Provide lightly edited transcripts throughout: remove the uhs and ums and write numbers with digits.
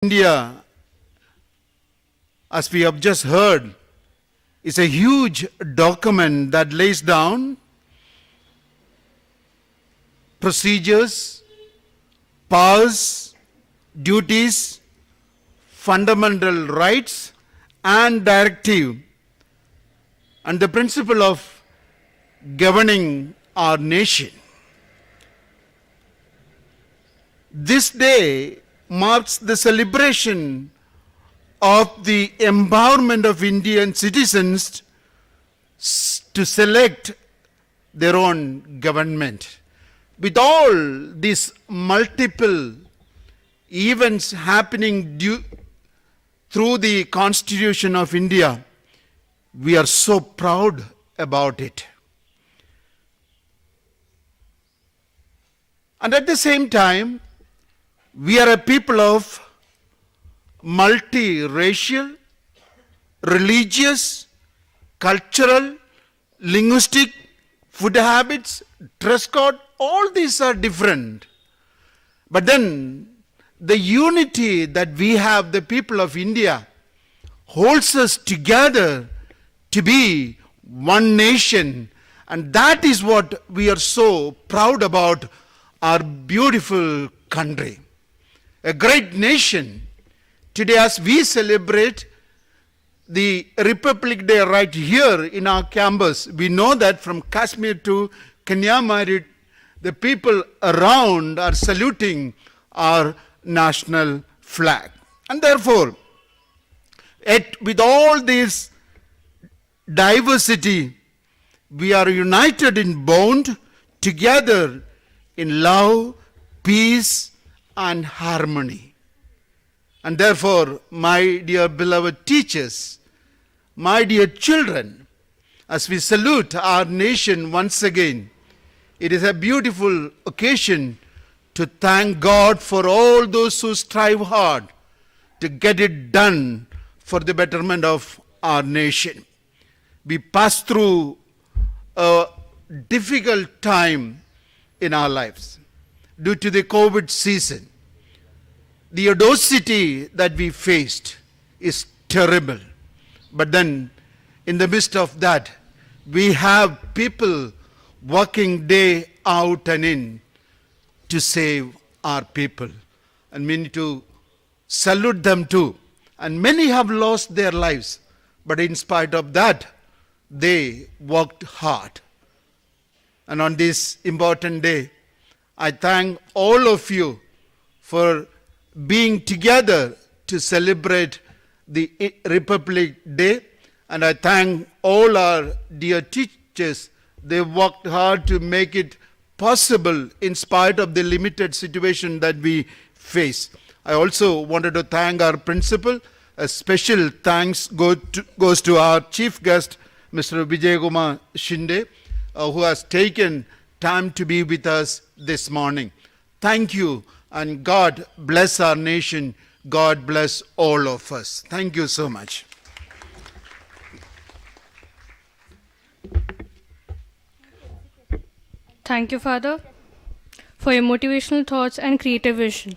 India, as we have just heard, is a huge document that lays down procedures, powers, duties, fundamental rights, and directive, and the principle of governing our nation. This day marks the celebration of the empowerment of Indian citizens to select their own government. With all these multiple events happening through the Constitution of India, we are so proud about it. And at the same time, we are a people of multi-racial, religious, cultural, linguistic, food habits, dress code, all these are different. But then the unity that we have, the people of India, holds us together to be one nation. And that is what we are so proud about our beautiful country. A great nation. Today, as we celebrate the Republic Day right here in our campus, we know that from Kashmir to Kanyakumari, the people around are saluting our national flag. And therefore, with all this diversity, we are united in bond, together in love, peace, and harmony. And therefore, my dear beloved teachers, my dear children, as we salute our nation once again, it is a beautiful occasion to thank God for all those who strive hard to get it done for the betterment of our nation. We pass through a difficult time in our lives due to the COVID season. The adversity that we faced is terrible. But then, in the midst of that, we have people working day out and in to save our people. And we need to salute them too. And many have lost their lives. But in spite of that, they worked hard. And on this important day, I thank all of you for being together to celebrate the Republic Day. And I thank all our dear teachers. They worked hard to make it possible in spite of the limited situation that we face. I also wanted to thank our principal. A special thanks goes to our chief guest, Mr. Vijay Shinde, who has taken time to be with us this morning. Thank you, and God bless our nation. God bless all of us. Thank you so much. Thank you, Father, for your motivational thoughts and creative vision.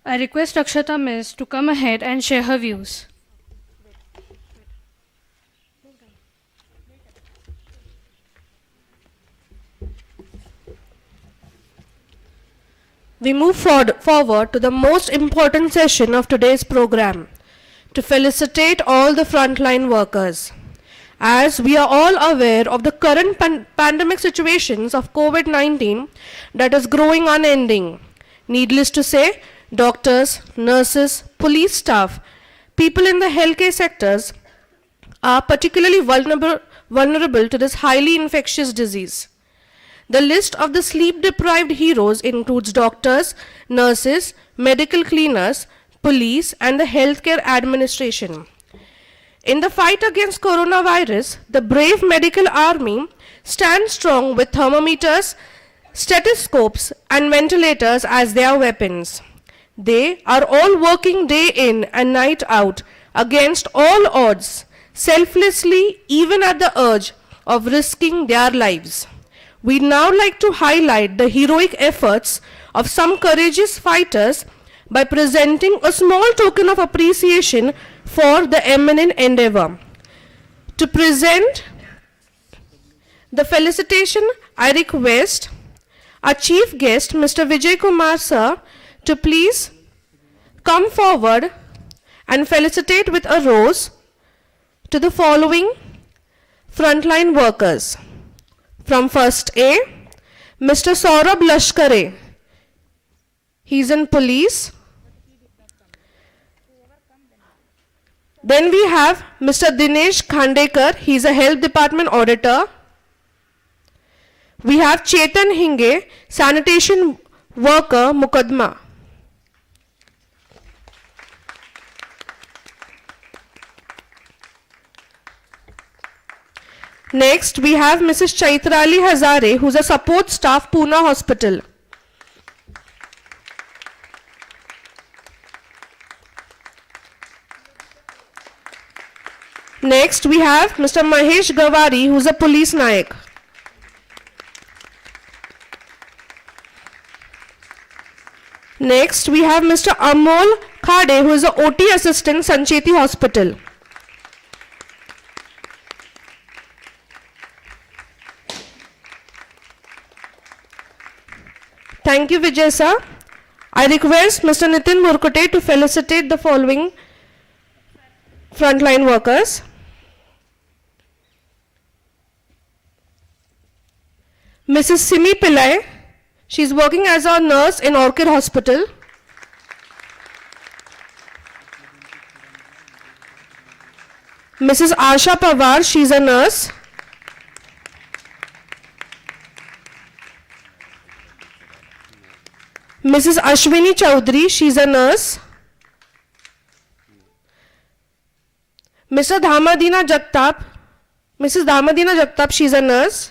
I request Akshata Miss to come ahead and share her views. We move forward to the most important session of today's program, to felicitate all the frontline workers. As we are all aware of the current pandemic situations of COVID-19 that is growing unending. Needless to say, doctors, nurses, police staff, people in the healthcare sectors are particularly vulnerable to this highly infectious disease. The list of the sleep-deprived heroes includes doctors, nurses, medical cleaners, police, and the healthcare administration. In the fight against coronavirus, the brave medical army stands strong with thermometers, stethoscopes, and ventilators as their weapons. They are all working day in and night out against all odds, selflessly, even at the urge of risking their lives. We'd now like to highlight the heroic efforts of some courageous fighters by presenting a small token of appreciation for the eminent endeavor. To present the felicitation, I request our chief guest, Mr. Vijay Kumar sir, to please come forward and felicitate with a rose to the following frontline workers. From first A, Mr. Saurabh Lashkare. He's in police. Then we have Mr. Dinesh Khandekar. He's a health department auditor. We have Chetan Hinge, sanitation worker, Mukadma. Next, we have Mrs. Chaitrali Hazare, who's a support staff, Pune Hospital. Next, we have Mr. Mahesh Gawari, who's a police naik. Next, we have Mr. Amol Khade, who is a OT assistant, Sancheti Hospital. Thank you, Vijay sir. I request Mr. Nitin Murkote to felicitate the following frontline workers. Mrs. Simi Pillai, she is working as a nurse in Orchid Hospital. Mrs. Asha Pawar, she is a nurse. Mrs. Ashwini Chaudhary, she is a nurse. Mr. Dhamadina Jagtap, Mrs. Dhamadina Jagtap, she is a nurse.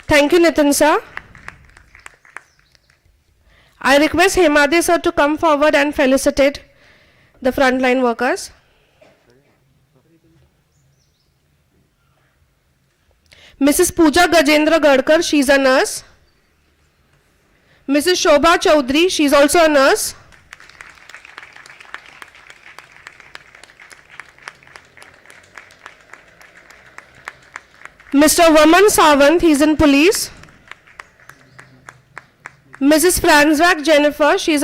Thank you, Nitin sir. I request Hemade sir to come forward and felicitate the frontline workers. Mrs. Pooja Gajendra Gadkar, she is a nurse. Mrs. Shobha Chaudhary, she is also a nurse. Mr. Vaman Sawant, he is in police. Mrs. Franzak Jennifer, she is a